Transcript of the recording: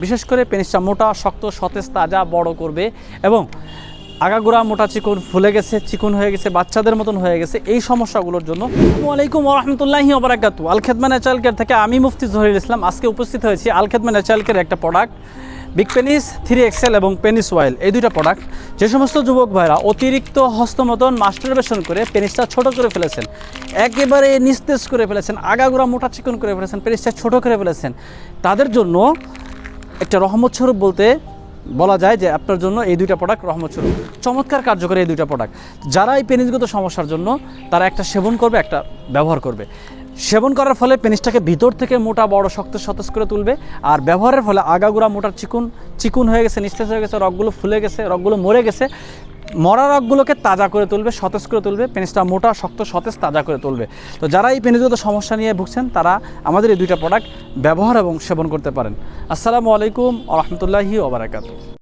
বিশেষ করে পেনিসটা মোটা, শক্ত, সতেজ, তাজা, বড় করবে এবং আগাগোড়া মোটা চিকন ফুলে গেছে, চিকন হয়ে গেছে, বাচ্চাদের মতন হয়ে গেছে, এই সমস্যাগুলোর জন্য। আসসালামু আলাইকুম ওয়া রাহমাতুল্লাহি ওয়া বারাকাতুহু। আল খেদমা ন্যাচারাল কেয়ার থেকে আমি মুফতি জহিরুল ইসলাম আজকে উপস্থিত হয়েছি আল খেদমা ন্যাচারাল কেয়ার একটা প্রোডাক্ট বিগ পেনিস 3XL এবং পেনিস অয়েল, এই দুইটা প্রোডাক্ট। যে সমস্ত যুবক ভাইরা অতিরিক্ত হস্তমতন মাস্টারবেশন করে পেনিসটা ছোট করে ফেলেছেন, একেবারে নিস্তেজ করে ফেলেছেন, আগাগোড়া মোটা চিকন করে ফেলেছেন, পেনিসটা ছোট করে ফেলেছেন, তাদের জন্য একটা রহমত স্বরূপ বলতে বলা যায় যে আপনার জন্য এই দুইটা প্রোডাক্ট রহমত স্বরূপ। চমৎকার কার্যকরী এই দুইটা প্রোডাক্ট। যারা এই পেনিসগত সমস্যার জন্য তারা একটা সেবন করবে, একটা ব্যবহার করবে। সেবন করার ফলে পেনিসটাকে ভিতর থেকে মোটা, বড়, শক্ত, সতেজ করে তুলবে। আর ব্যবহারের ফলে আগাগোড়া মোটা চিকুন হয়ে গেছে, নিস্তেজ হয়ে গেছে, রগগুলো ফুলে গেছে, রগগুলো মরে গেছে, মরা রগগুলোকে তাজা করে তুলবে, সতেজ করে তুলবে, পেনিসটা মোটা, শক্ত, সতেজ, তাজা করে তুলবে। তো যারা এই পেনিসগত সমস্যা নিয়ে ভুগছেন তারা আমাদের এই দুইটা প্রোডাক্ট ব্যবহার এবং সেবন করতে পারেন। আসসালামু আলাইকুম ওয়া রাহমাতুল্লাহি ওয়া বারাকাতুহু।